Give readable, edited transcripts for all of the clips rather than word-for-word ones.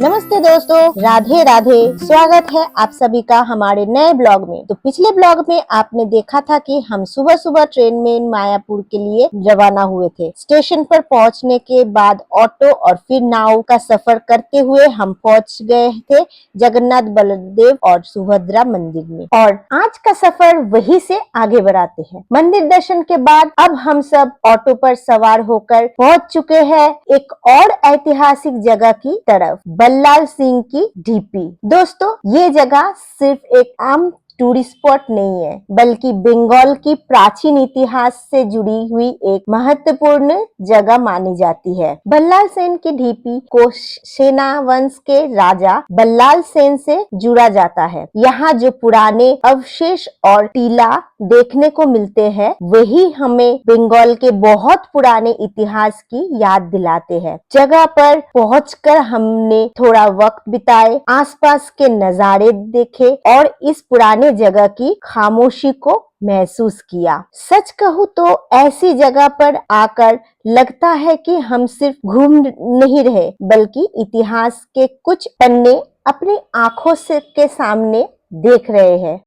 नमस्ते दोस्तों, राधे राधे। स्वागत है आप सभी का हमारे नए ब्लॉग में। तो पिछले ब्लॉग में आपने देखा था कि हम सुबह सुबह ट्रेन में मायापुर के लिए रवाना हुए थे। स्टेशन पर पहुंचने के बाद ऑटो और फिर नाव का सफर करते हुए हम पहुंच गए थे जगन्नाथ बलदेव और सुभद्रा मंदिर में। और आज का सफर वहीं से आगे बढ़ाते हैं। मंदिर दर्शन के बाद अब हम सब ऑटो पर सवार होकर पहुंच चुके हैं एक और ऐतिहासिक जगह की तरफ, बल्लाल सिंह की ढीपी। दोस्तों, ये जगह सिर्फ एक आम टूरिस्ट स्पॉट नहीं है, बल्कि बंगाल की प्राचीन इतिहास से जुड़ी हुई एक महत्वपूर्ण जगह मानी जाती है। बल्लाल सेन की ढीपी को सेना वंश के राजा बल्लाल सेन से जुड़ा जाता है। यहाँ जो पुराने अवशेष और टीला देखने को मिलते हैं, वही हमें बंगाल के बहुत पुराने इतिहास की याद दिलाते हैं। जगह पर पहुंचकर हमने थोड़ा वक्त बिताए, आसपास के नजारे देखे और इस पुराने जगह की खामोशी को महसूस किया। सच कहूँ तो ऐसी जगह पर आकर लगता है कि हम सिर्फ घूम नहीं रहे, बल्कि इतिहास के कुछ पन्ने अपनी आंखों से के सामने देख रहे हैं।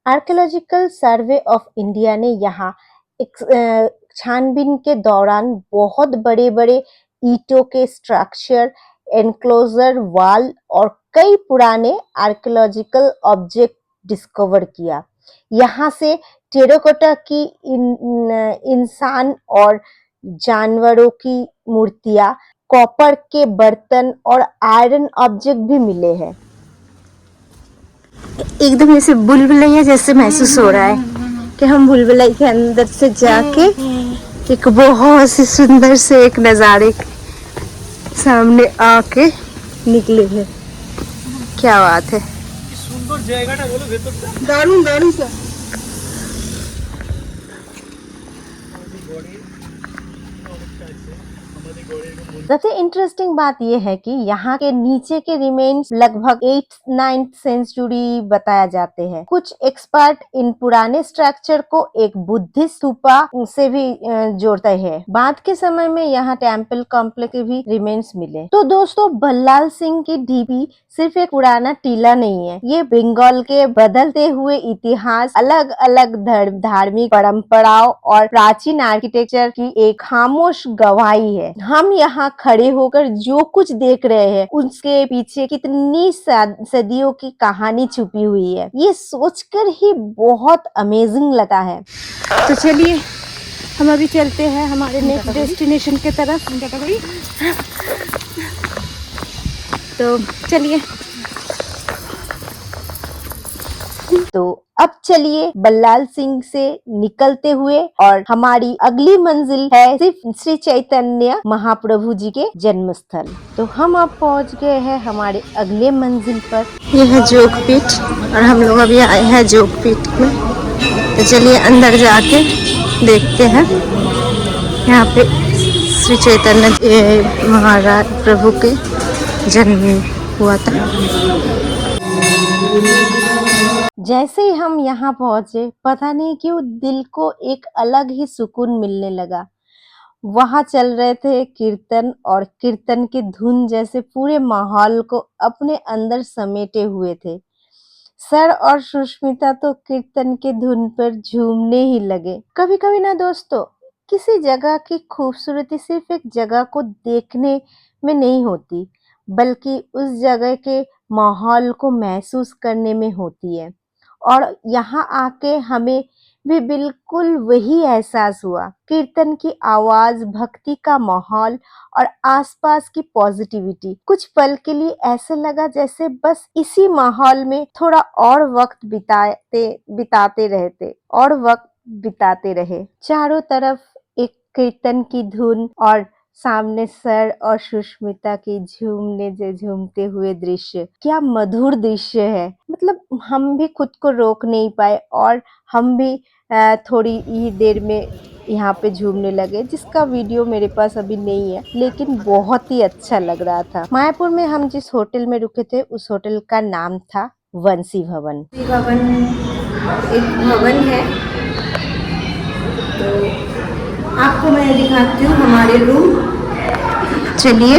आर्कियोलॉजिकल सर्वे ऑफ इंडिया ने यहाँ छानबीन के दौरान बहुत बड़े बड़े ईंटों के स्ट्रक्चर, एनक्लोजर वाल और कई पुराने आर्कियोलॉजिकल ऑब्जेक्ट डिस्कवर किया। यहाँ से टेराकोटा की इंसान और जानवरों की मूर्तियां, कॉपर के बर्तन और आयरन ऑब्जेक्ट भी मिले हैं। एकदम ऐसे बुलबुलैया जैसे महसूस हो रहा है कि हम बुलबुलैया के अंदर से जाके एक बहुत ही सुंदर से एक नजारे सामने आके निकले हैं। क्या बात है, सुंदर जगह बोलो, भीतर दारुण दारुण सा। सबसे इंटरेस्टिंग बात यह है कि यहाँ के नीचे के रिमेन्स लगभग 8th-9th सेंचुरी बताया जाते हैं। कुछ एक्सपर्ट इन पुराने स्ट्रक्चर को एक बुद्धिस्ट स्तूपा से भी जोड़ते हैं। बाद के समय में यहाँ टेम्पल कॉम्प्लेक्स के भी रिमेन्स मिले। तो दोस्तों, बल्लाल सिंह की ढीपी सिर्फ एक पुराना टीला नहीं है, ये बंगाल के बदलते हुए इतिहास, अलग अलग धार्मिक परंपराओं और प्राचीन आर्किटेक्चर की एक खामोश गवाही है। हम यहाँ खड़े होकर जो कुछ देख रहे हैं, उसके पीछे कितनी सदियों की कहानी छुपी हुई है, ये सोचकर ही बहुत अमेजिंग लगा है। तो चलिए हम अभी चलते हैं हमारे नेक्स्ट डेस्टिनेशन के तरफ। तो चलिए, तो अब चलिए बल्लाल सिंह से निकलते हुए, और हमारी अगली मंजिल है सिर्फ श्री चैतन्य महाप्रभु जी के जन्म स्थल। तो हम अब पहुंच गए हैं हमारे अगले मंजिल पर। यह है जोगपीठ और हम लोग अभी आए हैं जोगपीठ में। तो चलिए अंदर जाके देखते हैं। यहाँ पे श्री चैतन्य महाराज प्रभु के जन्म हुआ था। जैसे ही हम यहाँ पहुंचे, पता नहीं क्यों दिल को एक अलग ही सुकून मिलने लगा। वहाँ चल रहे थे कीर्तन, और कीर्तन की धुन जैसे पूरे माहौल को अपने अंदर समेटे हुए थे। सर और सुष्मिता तो कीर्तन की धुन पर झूमने ही लगे। कभी कभी ना दोस्तों, किसी जगह की खूबसूरती सिर्फ एक जगह को देखने में नहीं होती, बल्कि उस जगह के माहौल को महसूस करने में होती है। और यहाँ आके हमें भी बिल्कुल वही एहसास हुआ। कीर्तन की आवाज, भक्ति का माहौल और आसपास की पॉजिटिविटी। कुछ पल के लिए ऐसे लगा जैसे बस इसी माहौल में थोड़ा और वक्त बिताते रहे। चारों तरफ एक कीर्तन की धुन और सामने सर और सुष्मिता की झूमते हुए दृश्य। क्या मधुर दृश्य है, मतलब हम भी खुद को रोक नहीं पाए और हम भी थोड़ी ही देर में यहाँ पे झूमने लगे, जिसका वीडियो मेरे पास अभी नहीं है, लेकिन बहुत ही अच्छा लग रहा था। मायापुर में हम जिस होटल में रुके थे, उस होटल का नाम था वंशी भवन। एक भवन है, आपको मैं दिखाती हूँ हमारे रूम। चलिए,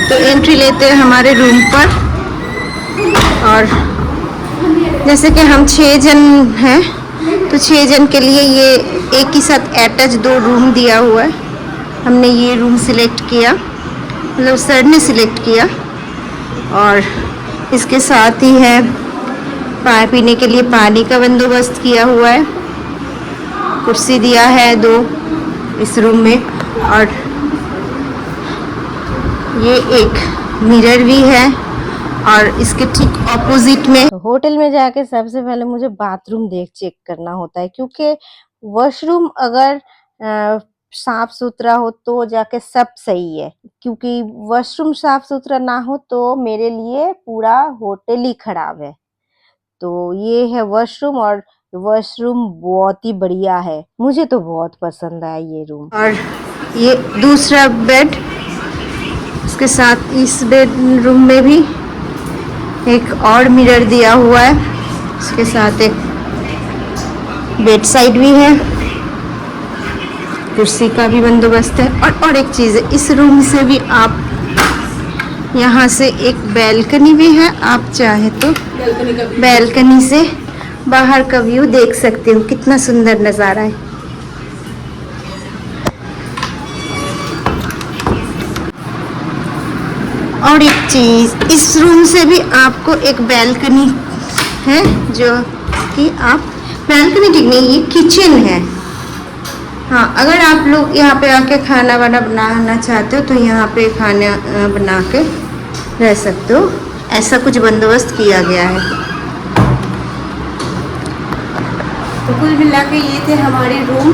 तो एंट्री लेते हैं हमारे रूम पर। और जैसे कि हम 6 जन हैं, तो 6 जन के लिए ये एक ही साथ अटैच 2 रूम दिया हुआ है। हमने ये रूम सिलेक्ट किया, मतलब सर ने सिलेक्ट किया। और इसके साथ ही है पीने के लिए पानी का बंदोबस्त किया हुआ है। कुर्सी दिया है 2 इस रूम में, और ये एक मिरर भी है। और इसके ठीक ऑपोजिट में होटल में जाके सबसे पहले मुझे बाथरूम चेक करना होता है, क्योंकि वॉशरूम अगर साफ सुथरा हो तो जाके सब सही है। क्योंकि वॉशरूम साफ सुथरा ना हो तो मेरे लिए पूरा होटल ही खराब है। तो ये है वॉशरूम, और वॉशरूम बहुत ही बढ़िया है, मुझे तो बहुत पसंद आया ये रूम। और ये दूसरा बेड, इसके साथ इस बेडरूम में भी एक और मिरर दिया हुआ है। इसके साथ एक बेड साइड भी है, कुर्सी का भी बंदोबस्त है। और एक चीज़ है, इस रूम से भी आप यहाँ से एक बैल्कनी भी है, आप चाहे तो बैल्कनी से बाहर का व्यू देख सकते हो। कितना सुंदर नज़ारा है। और एक चीज़, इस रूम से भी आपको एक बैल्कनी है, जो कि आप बैल्कनी ठीक नहीं, ये किचन है। हाँ, अगर आप लोग यहाँ पे आके खाना वाना बनाना चाहते हो तो यहाँ पे खाना बना के रह सकते हो, ऐसा कुछ बंदोबस्त किया गया है। तो कुल मिला के ये थे हमारे रूम।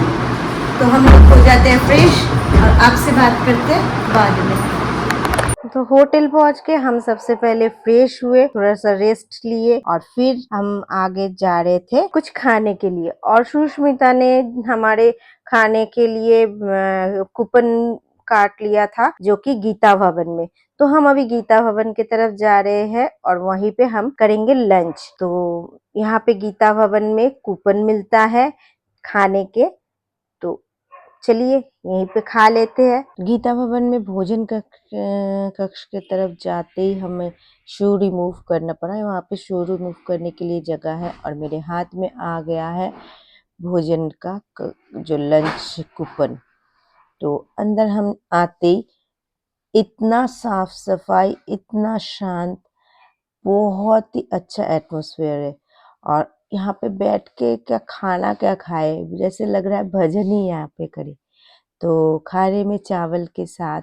तो हम लोग हो जाते हैं फ्रेश और आपसे बात करते हैं बाद में। तो होटल पहुंच के हम सबसे पहले फ्रेश हुए, थोड़ा सा रेस्ट लिए, और फिर हम आगे जा रहे थे कुछ खाने के लिए। और सुष्मिता ने हमारे खाने के लिए कूपन काट लिया था, जो कि गीता भवन में। तो हम अभी गीता भवन की तरफ जा रहे हैं और वहीं पे हम करेंगे लंच। तो यहाँ पे गीता भवन में कूपन मिलता है खाने के, तो चलिए यहीं पे खा लेते हैं। गीता भवन में भोजन कक्ष के तरफ जाते ही हमें शू रिमूव करना पड़ा है। वहाँ पे शू रिमूव करने के लिए जगह है, और मेरे हाथ में आ गया है भोजन का जो लंच कूपन। तो अंदर हम आते ही इतना साफ सफाई, इतना शांत, बहुत ही अच्छा एटमॉस्फेयर है। और यहाँ पे बैठ के क्या खाना क्या खाए, जैसे लग रहा है भजन ही यहाँ पे करे। तो खाने में चावल के साथ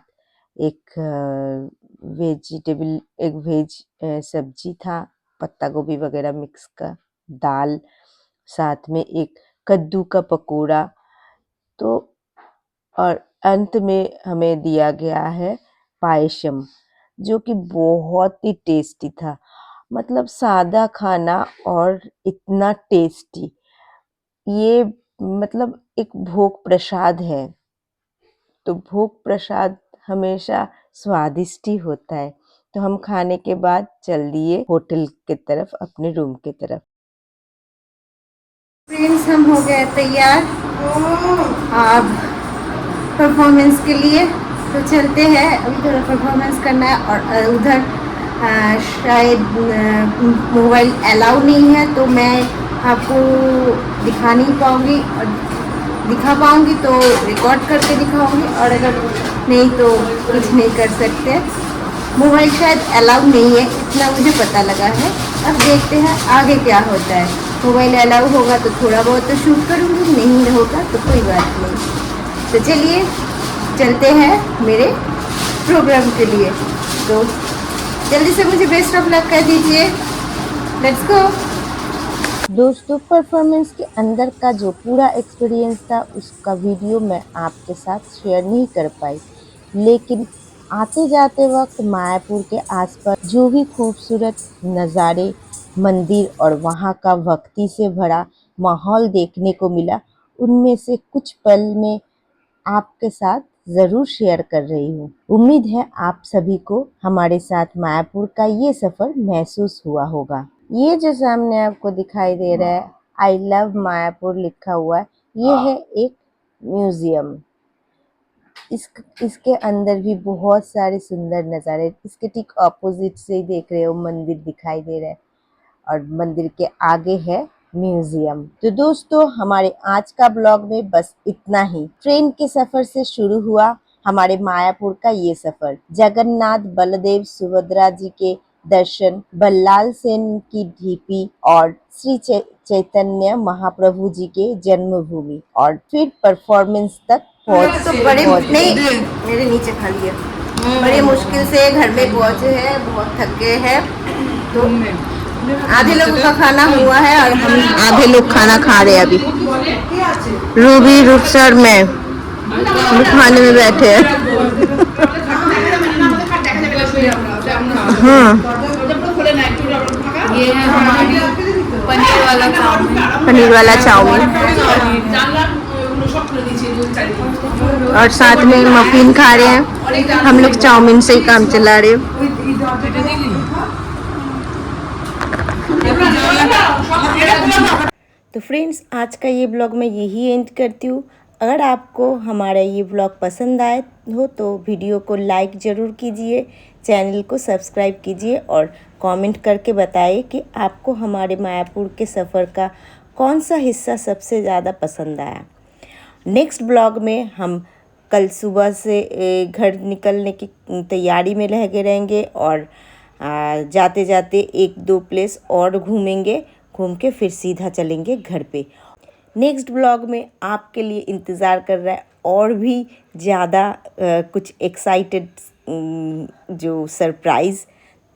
एक एक वेज सब्जी था, पत्ता गोभी वगैरह मिक्स का, दाल, साथ में एक कद्दू का पकोड़ा। तो और अंत में हमें दिया गया है पायसम, जो कि बहुत ही टेस्टी था। मतलब सादा खाना और इतना टेस्टी, ये मतलब एक भोग प्रसाद है। तो भोग प्रसाद हमेशा स्वादिष्ट ही होता है। तो हम खाने के बाद चल दिए होटल के तरफ, अपने रूम के तरफ। फ्रेंड्स, हम हो गए तैयार अब परफॉर्मेंस के लिए। तो चलते हैं, अभी थोड़ा परफॉर्मेंस करना है। और उधर शायद मोबाइल अलाउ नहीं है, तो मैं आपको दिखा नहीं पाऊँगी, और दिखा पाऊँगी तो रिकॉर्ड करके दिखाऊँगी, और अगर नहीं तो कुछ नहीं कर सकते। मोबाइल शायद अलाउ नहीं है, इतना मुझे पता लगा है। अब देखते हैं आगे क्या होता है। मोबाइल अलाउ होगा तो थोड़ा बहुत तो शूट करूँगी, नहीं होगा तो कोई बात नहीं। तो चलिए चलते हैं मेरे प्रोग्राम के लिए। तो जल्दी से मुझे बेस्ट ऑफ लक कह दीजिए। Let's go. दोस्तों, परफॉर्मेंस के अंदर का जो पूरा एक्सपीरियंस था, उसका वीडियो मैं आपके साथ शेयर नहीं कर पाई। लेकिन आते जाते वक्त मायापुर के आसपास जो भी खूबसूरत नज़ारे, मंदिर और वहाँ का भक्ति से भरा माहौल देखने को मिला, उनमें से कुछ पल में आपके साथ ज़रूर शेयर कर रही हूँ। उम्मीद है आप सभी को हमारे साथ मायापुर का ये सफ़र महसूस हुआ होगा। ये जो सामने आपको दिखाई दे रहा है आई लव मायापुर लिखा हुआ है, ये है एक म्यूजियम। इसके अंदर भी बहुत सारे सुंदर नज़ारे, इसके ठीक ऑपोजिट से ही देख रहे हो मंदिर दिखाई दे रहा है और मंदिर के आगे है म्यूजियम। तो दोस्तों हमारे आज का ब्लॉग में बस इतना ही। ट्रेन के सफर से शुरू हुआ हमारे मायापुर का ये सफर। जगन्नाथ बलदेव सुभद्रा जी के दर्शन, बल्लाल सेन की ढीपी और श्री चैतन्य महाप्रभु जी के जन्मभूमि और फिर परफॉर्मेंस तक पहुंच। तो बड़े नहीं मेरे नीचे खा लिया, बड़ी मुश्किल से घर में पहुंचे हैं, बहुत थक गए हैं। तो आधे लोगों का खाना हुआ है और हम आधे लोग खाना खा रहे हैं अभी। रूबी रुपसर में खाने में बैठे हैं। ये है हमारी पनीर वाला चाउमीन और साथ में मफिन खा रहे हैं। हम लोग चाउमीन से ही काम चला रहे हैं। तो फ्रेंड्स आज का ये ब्लॉग मैं यही एंड करती हूँ। अगर आपको हमारा ये ब्लॉग पसंद आए हो तो वीडियो को लाइक ज़रूर कीजिए, चैनल को सब्सक्राइब कीजिए और कमेंट करके बताइए कि आपको हमारे मायापुर के सफ़र का कौन सा हिस्सा सबसे ज़्यादा पसंद आया। नेक्स्ट ब्लॉग में हम कल सुबह से घर निकलने की तैयारी में लगे रहेंगे और जाते जाते एक दो प्लेस और घूमेंगे, घूम के फिर सीधा चलेंगे घर पे। नेक्स्ट ब्लॉग में आपके लिए इंतज़ार कर रहा है और भी ज़्यादा कुछ एक्साइटेड जो सरप्राइज़।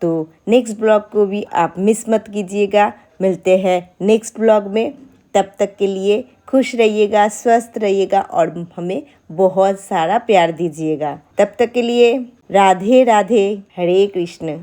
तो नेक्स्ट ब्लॉग को भी आप मिस मत कीजिएगा। मिलते हैं नेक्स्ट ब्लॉग में, तब तक के लिए खुश रहिएगा, स्वस्थ रहिएगा और हमें बहुत सारा प्यार दीजिएगा। तब तक के लिए राधे राधे, हरे कृष्ण।